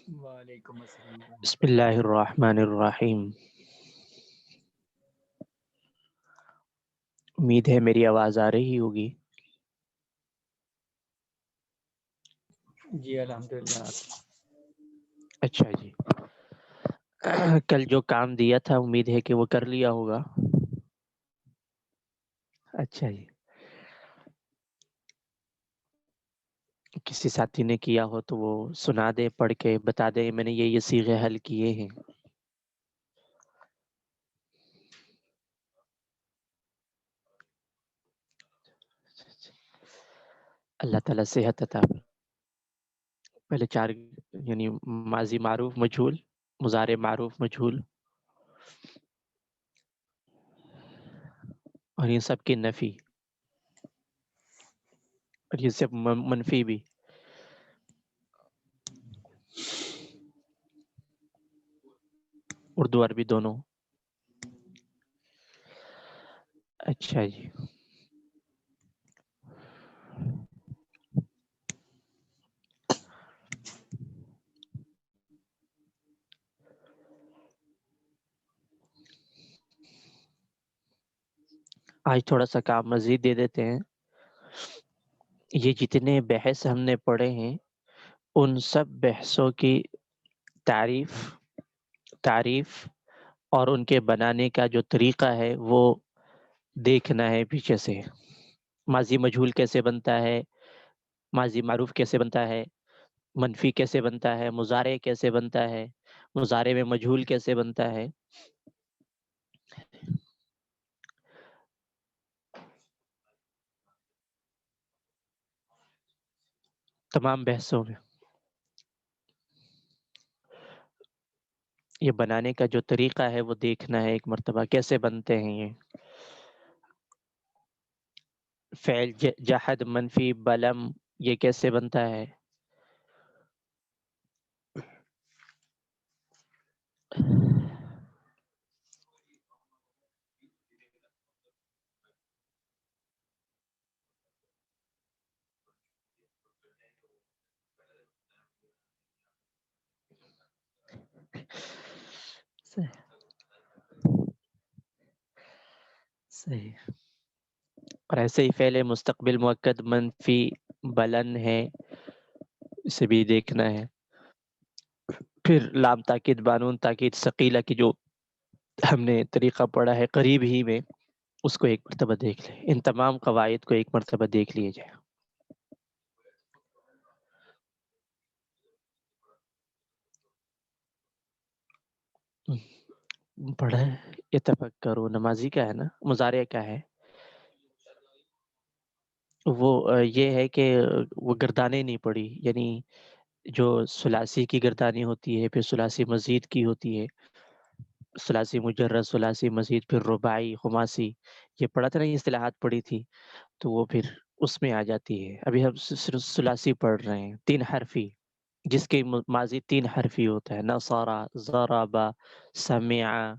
وعلیکم السلام ورحمۃ بسم اللہ الرحمن الرحیم. امید ہے میری آواز آ رہی ہوگی. جی الحمدللہ. اچھا جی. کل جو کام دیا تھا امید ہے کہ وہ کر لیا ہوگا. اچھا جی. کسی ساتھی نے کیا ہو تو وہ سنا دے، پڑھ کے بتا دے میں نے یہ صیغے حل کیے ہیں. اللہ تعالیٰ صحت عطا. پہلے چار یعنی ماضی معروف مجہول، مضارع معروف مجہول، اور یہ سب کی نفی، اور یہ سب منفی بھی. اردو عربی دونوں. اچھا جی. آج تھوڑا سا کام مزید دے دیتے ہیں. یہ جتنے بحث ہم نے پڑھے ہیں ان سب بحثوں کی تعریف اور ان کے بنانے کا جو طریقہ ہے وہ دیکھنا ہے پیچھے سے. ماضی مجہول کیسے بنتا ہے، ماضی معروف کیسے بنتا ہے، منفی کیسے بنتا ہے، مضارع کیسے بنتا ہے، مضارع میں مجہول کیسے بنتا ہے. تمام بحثوں میں یہ بنانے کا جو طریقہ ہے وہ دیکھنا ہے ایک مرتبہ کیسے بنتے ہیں. یہ فعل جحد منفی بلم یہ کیسے بنتا ہے. صحیح. اور ایسے ہی فعل مستقبل مؤکد منفی بلن ہے، اسے بھی دیکھنا ہے. پھر لام تاکید بانون تاکید ثقیلہ کی جو ہم نے طریقہ پڑھا ہے قریب ہی میں، اس کو ایک مرتبہ دیکھ لیں. ان تمام قواعد کو ایک مرتبہ دیکھ لیے جائے. پڑھا ہے یتفکروا نمازی کا ہے نا، مضارع کا ہے. وہ یہ ہے کہ وہ گردانیں نہیں پڑی، یعنی جو ثلاثی کی گردانی ہوتی ہے، پھر ثلاثی مزید کی ہوتی ہے، ثلاثی مجرد، ثلاثی مزید، پھر رباعی، خماسی. یہ پڑھا تھا نا، یہ اصطلاحات پڑھی تھی تو وہ پھر اس میں آ جاتی ہے. ابھی ہم صرف ثلاثی پڑھ رہے ہیں، 3 حرفی، جس کے ماضی 3 حرفی ہوتا ہے. نصرا، ضربا، سمعا،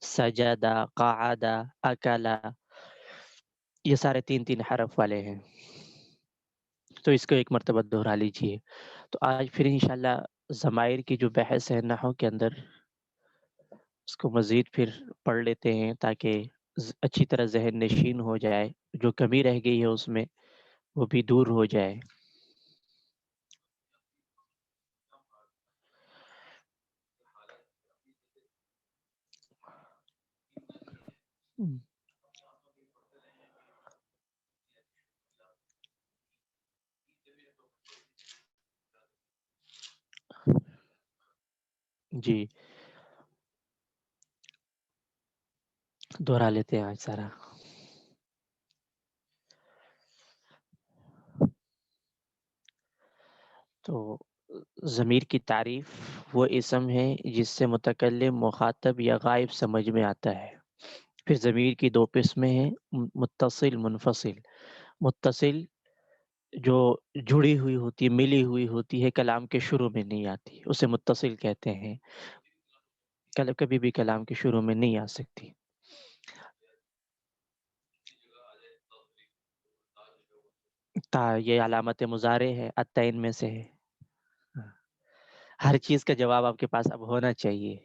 سجدہ، قعدہ، اکلا، یہ سارے 3 حرف والے ہیں. تو اس کو ایک مرتبہ دہرا لیجیے. تو آج پھر انشاءاللہ ضمائر کی جو بحث ہے نحو کے اندر، اس کو مزید پھر پڑھ لیتے ہیں تاکہ اچھی طرح ذہن نشین ہو جائے. جو کمی رہ گئی ہے اس میں وہ بھی دور ہو جائے. جی دہرا لیتے ہیں آج سارا. تو ضمیر کی تعریف وہ اسم ہے جس سے متکلم، مخاطب یا غائب سمجھ میں آتا ہے. پھر ضمیر کی 2 قسمیں ہیں، متصل، منفصل. متصل جو جڑی ہوئی ہوتی ہے، ملی ہوئی ہوتی ہے، کلام کے شروع میں نہیں آتی، اسے متصل کہتے ہیں. کبھی بھی کلام کے شروع میں نہیں آ سکتی. تا یہ علامت مضارع ہے، التعین میں سے ہے. ہر چیز کا جواب آپ کے پاس اب ہونا چاہیے،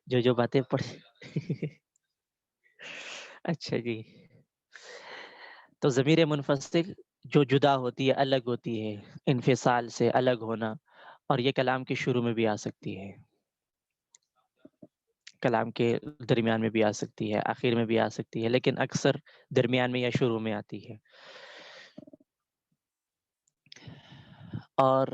جو باتیں پڑھی اچھا جی، تو ضمیر منفصل جو جدا ہوتی ہے، الگ ہوتی ہے، انفصال سے الگ ہونا، اور یہ کلام کے شروع میں بھی آ سکتی ہے، کلام کے درمیان میں بھی آ سکتی ہے، آخر میں بھی آ سکتی ہے، لیکن اکثر درمیان میں یا شروع میں آتی ہے۔ اور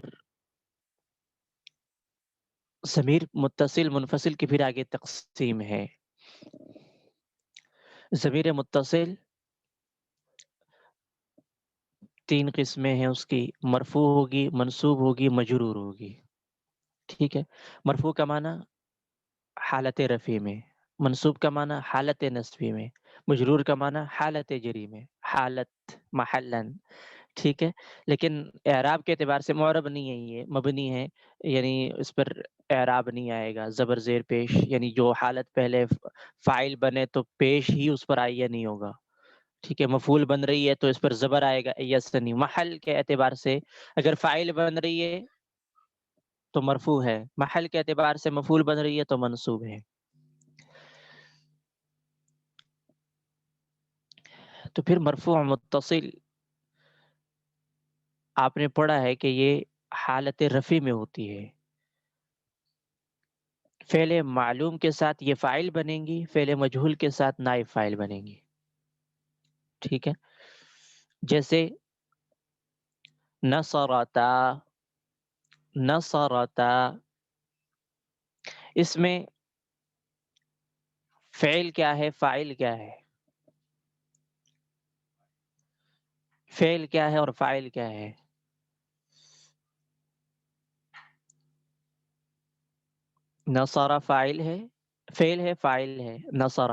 ضمیر متصل منفصل کی پھر آگے تقسیم ہے۔ ضمیر متصل تین قسمیں ہیں اس کی، مرفوع ہوگی، منصوب ہوگی، مجرور ہوگی، ٹھیک ہے۔ مرفوع کا معنی حالت رفع میں، منصوب کا معنی حالت نصبی میں، مجرور کا معنی حالت جری میں، حالت محلن، ٹھیک ہے۔ لیکن اعراب کے اعتبار سے معرب نہیں ہے، یہ مبنی ہے، یعنی اس پر اعراب نہیں آئے گا، زبر زیر پیش، یعنی جو حالت پہلے فاعل بنے تو پیش ہی اس پر آئیہ نہیں ہوگا، ٹھیک ہے۔ مفعول بن رہی ہے تو اس پر زبر آئے گا، یسنی محل کے اعتبار سے اگر فاعل بن رہی ہے تو مرفوع ہے، محل کے اعتبار سے مفعول بن رہی ہے تو منصوب ہے۔ تو پھر مرفوع متصل آپ نے پڑھا ہے کہ یہ حالت رفع میں ہوتی ہے، فعل معلوم کے ساتھ یہ فاعل بنیں گی، فعل مجہول کے ساتھ نائب فاعل بنیں گی، ٹھیک ہے۔ جیسے نصرتا، نصرتا، اس میں فعل کیا ہے، فاعل کیا ہے، فعل کیا ہے اور فاعل کیا ہے؟ نصر فاعل ہے، فعل ہے، فاعل ہے، نصر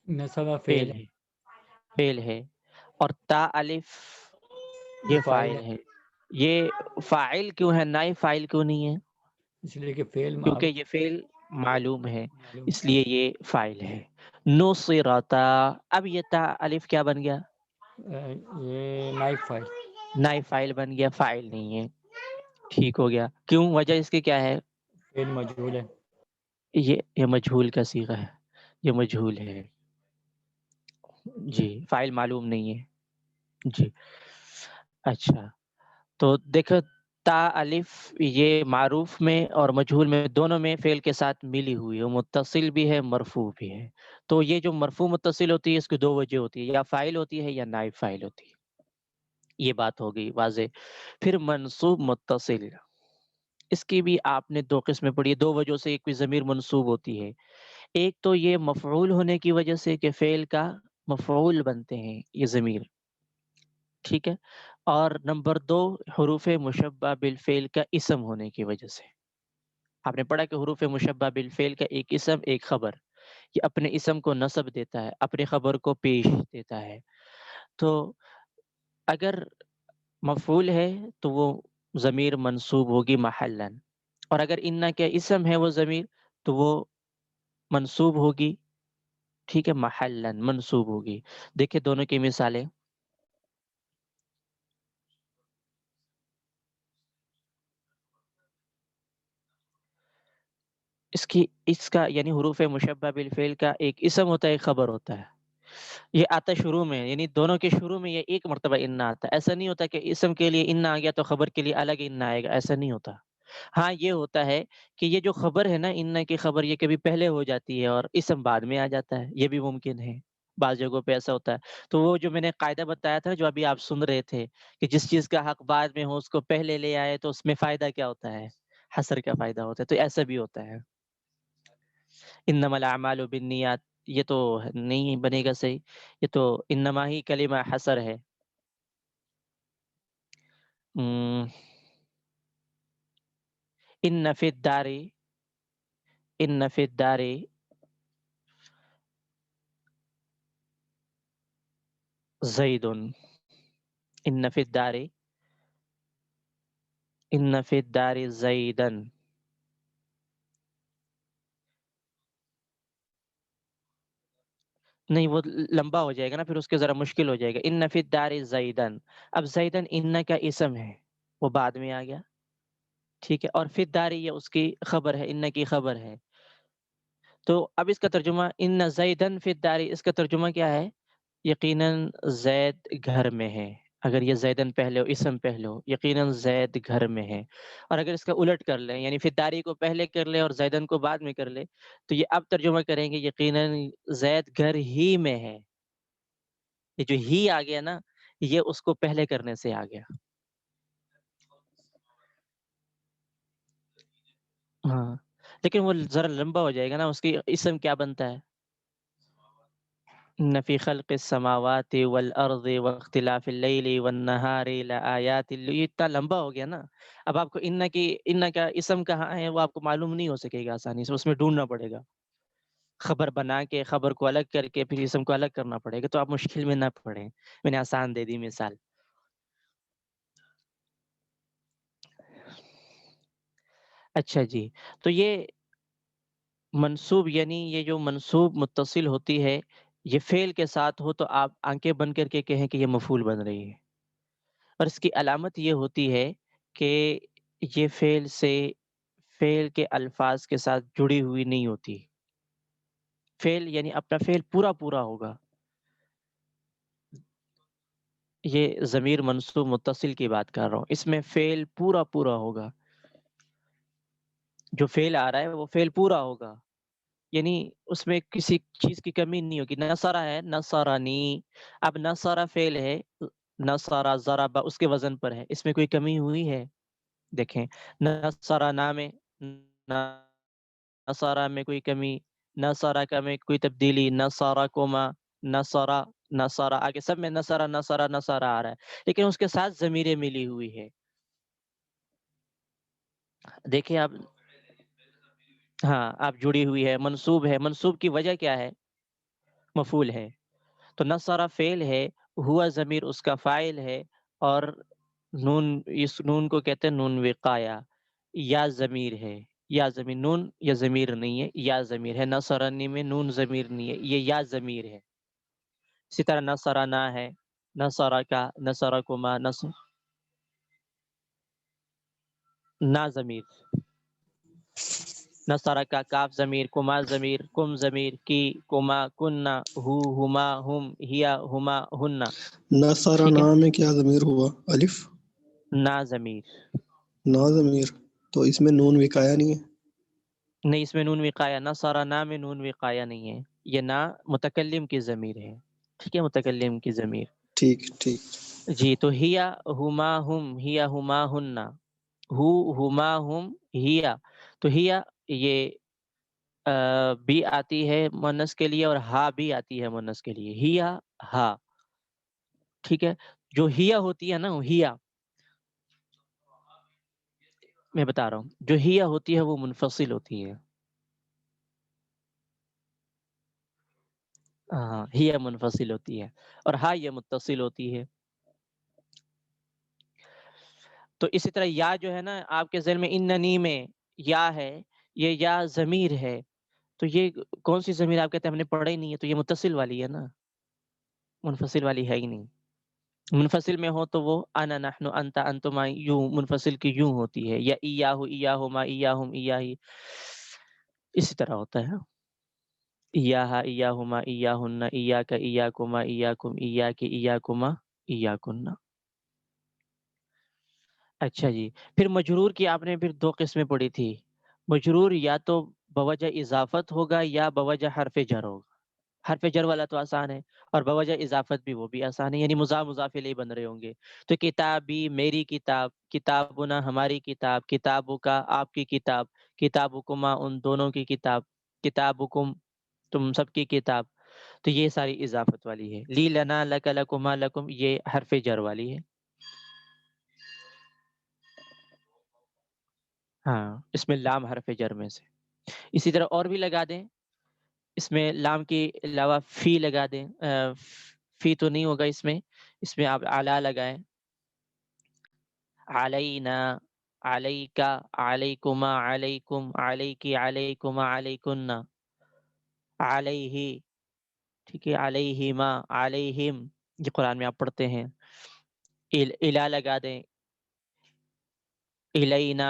نصبہ فعل فعل ہے، فعل ہے، اور تا الف یہ یہ فاعل فاعل ہے، ہے۔ یہ فاعل کیوں ہے، نائب فاعل کیوں نہیں ہے؟ اس لیے کہ فعل کیونکہ یہ فعل معلوم ہے، معلوم اس لیے یہ فاعل ہے۔ نصرتا، اب یہ تا الف کیا بن گیا؟ یہ نائب فاعل، نائب فاعل بن گیا، فاعل نہیں ہے، ٹھیک ہو گیا۔ کیوں؟ وجہ اس کی کیا ہے؟ فعل مجہول ہے۔ یہ مجہول کا صیغہ ہے، یہ مجہول ہے جی، فاعل معلوم نہیں ہے جی۔ اچھا، تو دیکھو تا الف یہ معروف میں اور مجہول میں دونوں میں فعل کے ساتھ ملی ہوئی ہے، متصل بھی ہے، مرفوع بھی ہے۔ تو یہ جو مرفوع متصل ہوتی ہے اس کی دو وجہ ہوتی ہے، یا فاعل ہوتی ہے یا نائب فاعل ہوتی ہے، یہ بات ہو گئی واضح۔ پھر منصوب متصل، اس کی بھی آپ نے دو قسمیں پڑھی ہے، دو وجہ سے ایک بھی ضمیر منصوب ہوتی ہے، ایک تو یہ مفعول ہونے کی وجہ سے کہ فعل کا مفعول بنتے ہیں یہ ضمیر، ٹھیک ہے، اور نمبر دو حروف مشبہ بالفعل کا اسم ہونے کی وجہ سے۔ آپ نے پڑھا کہ حروف مشبہ بالفعل کا ایک اسم ایک خبر، یہ اپنے اسم کو نصب دیتا ہے، اپنے خبر کو پیش دیتا ہے۔ تو اگر مفعول ہے تو وہ ضمیر منصوب ہوگی محلاً، اور اگر انا کا اسم ہے وہ ضمیر تو وہ منصوب ہوگی، ٹھیک ہے، محلاً منصوب ہوگی۔ دیکھیں دونوں کی مثالیں، اس کا یعنی حروف مشبہ بالفعل کا ایک اسم ہوتا ہے، ایک خبر ہوتا ہے، یہ آتا ہے شروع میں، یعنی دونوں کے شروع میں یہ ایک مرتبہ انا آتا ہے۔ ایسا نہیں ہوتا کہ اسم کے لیے انا آ گیا تو خبر کے لیے الگ انا آئے گا، ایسا نہیں ہوتا۔ ہاں یہ ہوتا ہے کہ یہ جو خبر ہے نا، انا کی خبر یہ کبھی پہلے ہو جاتی ہے اور اسم بعد میں آ جاتا ہے، یہ بھی ممکن ہے، بعض جگہوں پہ ایسا ہوتا ہے۔ تو وہ جو میں نے قاعدہ بتایا تھا جو ابھی آپ سن رہے تھے کہ جس چیز کا حق بعد میں ہو اس کو پہلے لے آئے تو اس میں فائدہ کیا ہوتا ہے؟ حصر کا فائدہ ہوتا ہے، تو ایسا بھی ہوتا ہے۔ انما الاعمال بالنیات، یہ تو نہیں بنے گا صحیح، یہ تو انما ہی کلمہ حصر ہے۔ ام، ان فی الدار، ان فی الدار زید، ان فی الدار، ان فی الدار زیدن، نہیں وہ لمبا ہو جائے گا نا، پھر اس کے ذرا مشکل ہو جائے گا۔ ان فی الدار زیدن، اب زیدن ان کا اسم ہے وہ بعد میں آ گیا، ٹھیک ہے، اور فی الداری یہ اس کی خبر ہے، ان کی خبر ہے. تو اب اس کا ترجمہ ان زیدن فی الداری، اس کا ترجمہ کیا ہے؟ یقیناً زید گھر میں ہے. اگر یہ زیدن پہلے ہو، اسم پہلے ہو، یقیناً زید گھر میں ہے. اور اگر اس کا الٹ کر لیں، یعنی فی الداری کو پہلے کر لیں اور زیدن کو بعد میں کر لیں، تو یہ اب ترجمہ کریں گے یقیناً زید گھر ہی میں ہے. یہ جو ہی آ گیا نا، یہ اس کو پہلے کرنے سے آ گیا. ہاں، لیکن وہ ذرا لمبا ہو جائے گا نا، اس کی اسم کیا بنتا ہے؟ ان فی خلق السماوات والارض واختلاف اللیل والنہار لآیات، یہ اتنا لمبا ہو گیا نا. اب آپ کو ان کا اسم کہاں ہے وہ آپ کو معلوم نہیں ہو سکے گا آسانی سے، اس میں ڈھونڈنا پڑے گا. خبر بنا کے خبر کو الگ کر کے پھر اسم کو الگ کرنا پڑے گا، تو آپ مشکل میں نہ پڑیں. میں نے آسان دے دی مثال. اچھا جی، تو یہ منصوب، یعنی یہ جو منصوب متصل ہوتی ہے، یہ فعل کے ساتھ ہو تو آپ آنکھیں بند کر کے کہیں کہ یہ مفعول بن رہی ہے. اور اس کی علامت یہ ہوتی ہے کہ یہ فعل کے الفاظ کے ساتھ جڑی ہوئی نہیں ہوتی. فعل یعنی اپنا فعل پورا پورا ہوگا. یہ ضمیر منصوب متصل کی بات کر رہا ہوں، اس میں فعل پورا پورا ہوگا. جو فعل آ رہا ہے وہ فعل پورا ہوگا، یعنی اس میں کسی چیز کی کمی نہیں ہوگی. نصرہ ہے، نصرانی. اب نصرہ فعل ہے، نصرہ ضرب اس کے وزن پر ہے، اس میں کوئی کمی ہوئی ہے؟ دیکھیں، نصرہ نام میں، نصرہ میں کوئی کمی، نصرہ کا میں کوئی تبدیلی، نصرہ کوما، نصرہ، نصرہ آگے سب میں نصرہ نصرہ نصرہ آ رہا ہے، لیکن اس کے ساتھ ضمیریں ملی ہوئی ہے. دیکھیں آپ، ہاں آپ جڑی ہوئی ہے، منصوب ہے. منصوب کی وجہ کیا ہے؟ مفعول ہے. تو نصرہ فعل ہے، ہوا ضمیر اس کا فاعل ہے، اور نون، اس نون کو کہتے ہیں نون وقایا. یا ضمیر ہے، یا ضمیر، نون یا ضمیر نہیں ہے، یا ضمیر ہے. نصرانی میں نون ضمیر نہیں ہے، یہ یا ضمیر ہے. اسی طرح نصرنا ہے، نصرہ کا، نصرہ کما، نصر نا ضمیر. نصرہ کا کاف ضمیر، کما ضمیر، کم ضمیر، کی، کما، کننا، ہو، ہما، ہم، ہیا، ہما، ہننا. ناصارہ ٹھیک ہے، نا میں کیا ضمیر ہوا؟ الف نا ضمیر. نا ضمیر، تو اس میں نون وقایا نہیں ہے. نہیں، اس میں نون وقایا، نصرہ نا میں نون وقایا نہیں ہے. یہ نا متکلم کی ضمیر ہے. ٹھیک ہے، متکلم کی ضمیر. ٹھیک ٹھیک. جی، تو ہیا، ہما، ہم، ہیا، ہما، ہننا. ہو، ہما، ہم، ہیا. تو ہیا یہ بھی آتی ہے مؤنث کے لیے، اور ہا بھی آتی ہے مؤنث کے لیے. ہیا، ہا. ٹھیک ہے، جو ہیا ہوتی ہے نا، ہیا میں بتا رہا ہوں، جو ہیا ہوتی ہے وہ منفصل ہوتی ہے. ہاں، ہیا منفصل ہوتی ہے، اور ہا یہ متصل ہوتی ہے. تو اسی طرح یا جو ہے نا آپ کے ذہن میں اننی میں یا ہے، یہ یا ضمیر ہے. تو یہ کون سی ضمیر آپ کہتے ہیں ہم نے پڑھا ہی نہیں ہے، تو یہ متصل والی ہے نا، منفصل والی ہے ہی نہیں. منفصل میں ہو تو وہ انا، نحن، انت، انتما، یوں منفصل کی یوں ہوتی ہے، یا ایاہو، ایاہما، ایاہم، ایاہی، اسی طرح ہوتا ہے. ایاہا، ایاہما، ایاہن، ایاک، ایاکما، ایاکم، ایاکی، ایاکما، ایاکن. اچھا جی، پھر مجرور کی آپ نے پھر دو قسمیں پڑھی تھی. مجرور یا تو بوجہ اضافت ہوگا یا بوجہ حرف جر ہوگا. حرف جر والا تو آسان ہے، اور بوجہ اضافت بھی وہ بھی آسان ہے، یعنی مضاف مضاف الیہ بن رہے ہوں گے. تو کتابی میری کتاب، کتابنا ہماری کتاب، کتابوں کا آپ کی کتاب، کتابکما ان دونوں کی کتاب، کتابکم تم سب کی کتاب. تو یہ ساری اضافت والی ہے. لی لنا، لک، لکما، لکم یہ حرف جر والی ہے. ہاں، اس میں لام حرف جر میں سے. اسی طرح اور بھی لگا دیں، اس میں لام کے علاوہ فی لگا دیں. فی تو نہیں ہوگا اس میں آپ اعلیٰ لگائیں. علینا، علیکا، علیکما، علیکم، علیکی، علیکما، علیکن، علیہ. ٹھیک ہے، علیہما، علیہم، یہ قرآن میں آپ پڑھتے ہیں. الا لگا دیں، الینا،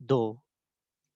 2,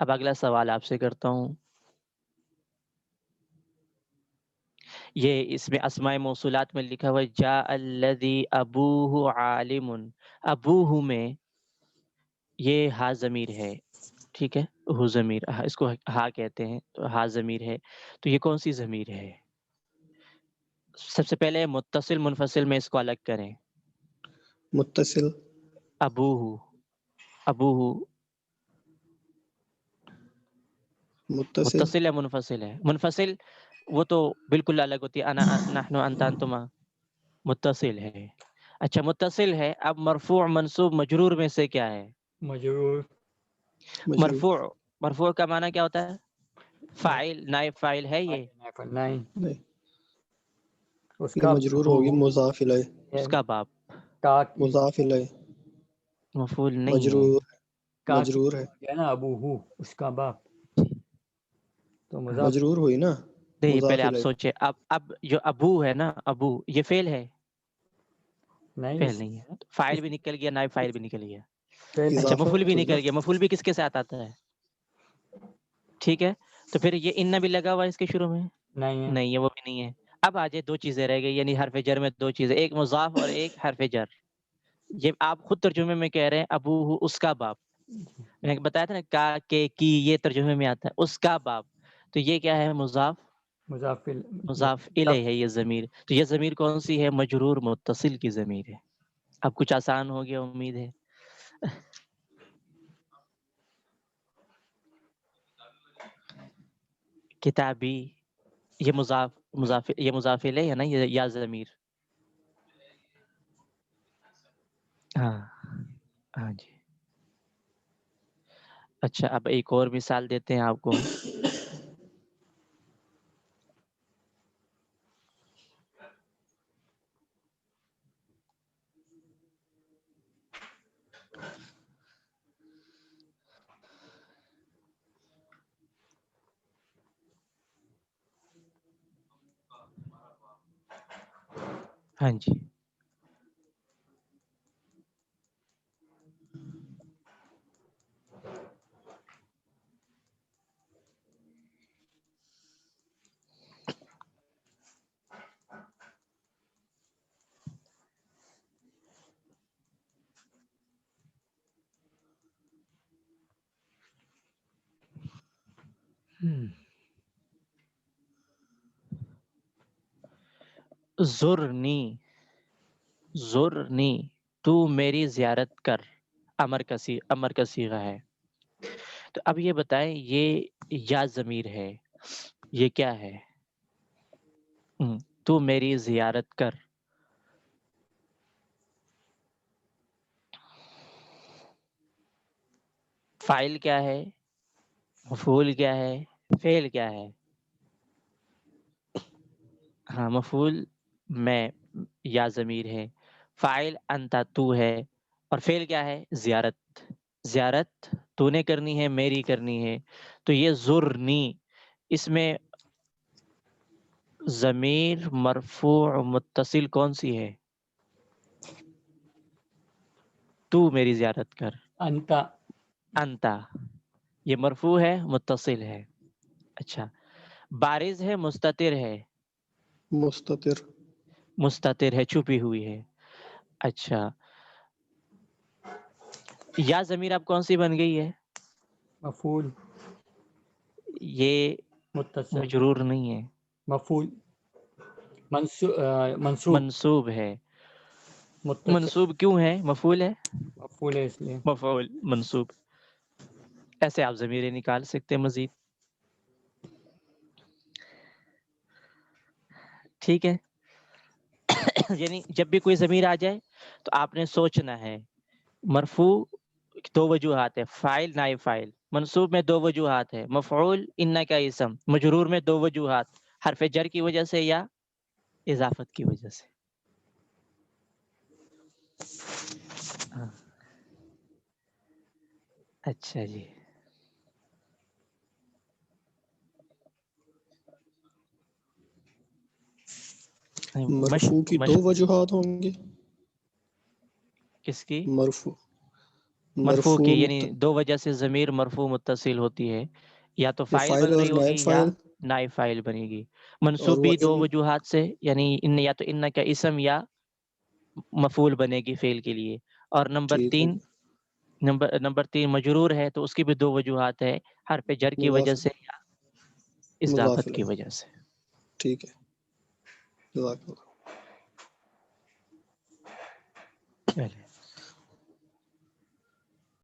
اب اگلا سوال آپ سے کرتا ہوں. یہ اس میں اسماء موصولات میں لکھا ہوا ہے جاء الذی ابوہ عالم. ابوہ میں یہ ہا ضمیر ہے، ٹھیک ہے، ہو ضمیر، اس کو ہا کہتے ہیں، تو ہا ضمیر ہے. تو یہ کون سی ضمیر ہے؟ سب سے پہلے متصل منفصل میں اس کو الگ کریں. متصل. ابوہ، ابوہ متصل. متصل یا منفصل ہے؟ منفصل وہ تو بالکل الگ ہوتی ہے، انا نحن انت انتما، متصل ہے. اچھا متصل ہے. اب مرفوع منصوب مجرور میں سے کیا ہے؟ مجرور. مجرور. مرفوع، مرفوع کا معنی کیا ہوتا ہے؟ فاعل، نائب فاعل ہے یہ؟ نہیں، نہیں، اس یہ کا مجرور ہوگی مضاف الیہ. اس کا باب کا کی مضاف الیہ مفعول نہیں ہے. مجرور. کا کی مجرور ہے. نا ابو ہو اس کا باپ، تو مضاف مجرور ہوئی نا. نہیں پہلے مضاف آپ الیہ. سوچے. اب جو ابو ہے نا، ابو یہ فعل ہے؟ نہیں، فعل نہیں ہے. فاعل بھی نکل گیا، نائب فاعل بھی نکل گیا. فعل ہے. اچھا مفعول بھی اضافت ہوئی نا. نکل گیا. مفعول بھی کس کے ساتھ آتا ہے؟ ٹھیک ہے، تو پھر یہ ان بھی لگا ہوا ہے اس کے شروع میں؟ نہیں ہے. نہیں ہے، وہ بھی نہیں ہے. اب آ جائے دو چیزیں رہ گئی، یعنی حرف جر میں دو چیزیں، ایک مضاف اور ایک حرف جر. یہ آپ خود ترجمے میں کہہ رہے ہیں ابو اس کا باپ. میں نے بتایا تھا نا کا کے کی، یہ ترجمے میں آتا ہے اس کا باپ. تو یہ کیا ہے؟ مضاف، مضاف مضاف الیہ ہے یہ ضمیر. تو یہ ضمیر کون سی ہے؟ مجرور متصل کی ضمیر ہے. اب کچھ آسان ہو گیا امید ہے. کتابی، یہ مضاف یہ مضاف الیہ ہے نا، یہ یا ضمیر. ہاں ہاں جی. اچھا اب ایک اور مثال دیتے ہیں آپ کو. ہاں جی. زرنی، زرنی تو میری زیارت کر. امر کا صیغہ ہے. تو اب یہ بتائیں، یہ یا ضمیر ہے، یہ کیا ہے؟ تو میری زیارت کر. فاعل کیا ہے؟ مفعول کیا ہے؟ فعل کیا ہے؟ ہاں مفعول میں یا ضمیر ہے، فاعل انت تو ہے، اور فعل کیا ہے؟ زیارت. زیارت تو نے کرنی ہے، میری کرنی ہے. تو یہ زرنی، اس میں ضمیر مرفوع متصل کون سی ہے؟ تو میری زیارت کر. انتا. انتا یہ مرفوع ہے متصل ہے. اچھا بارز ہے مستتر ہے؟ مستتر. مستتر ہے، چھپی ہوئی ہے. اچھا یا ضمیر اب کون سی بن گئی ہے؟ مفعول یہ متصل. مجرور نہیں ہے، مفعول منصوب. منصوب ہے. متصل منصوب کیوں ہے؟ مفعول ہے، مفعول ہے اس لیے. مفعول منصوب. ایسے آپ ضمیریں نکال سکتے ہیں مزید. ٹھیک ہے. یعنی جب بھی کوئی ضمیر آ جائے تو آپ نے سوچنا ہے. مرفوع دو وجوہات ہے، فاعل نائب فاعل. منصوب میں دو وجوہات ہے، مفعول ان کا اسم. مجرور میں دو وجوہات، حرف جر کی وجہ سے یا اضافت کی وجہ سے. اچھا جی. مرفوع کی دو وجوہات ہوں گی. کس کی؟ مرفوع مرفوع کی، یعنی مت... دو وجہ سے ضمیر مرفوع متصل ہوتی ہے، یا تو یہ فاعل فاعل بن اور رہی نائب ہوگی یا فاعل، نائب فاعل بنے گی۔ اور منصوب وہ بھی دو ان، وجوہات سے، یعنی ان یا تو ان کا اسم یا مفعول بنے گی فعل کے لیے۔ اور ٹھیک ہے جی، نمبر تین مجرور ہے تو اس کی بھی دو وجوہات ہے، حرف جر کی وجہ مضاف سے یا مضاف اضافت کی الیہ، وجہ سے۔ ٹھیک ہے، جزاک اللہ۔ چلے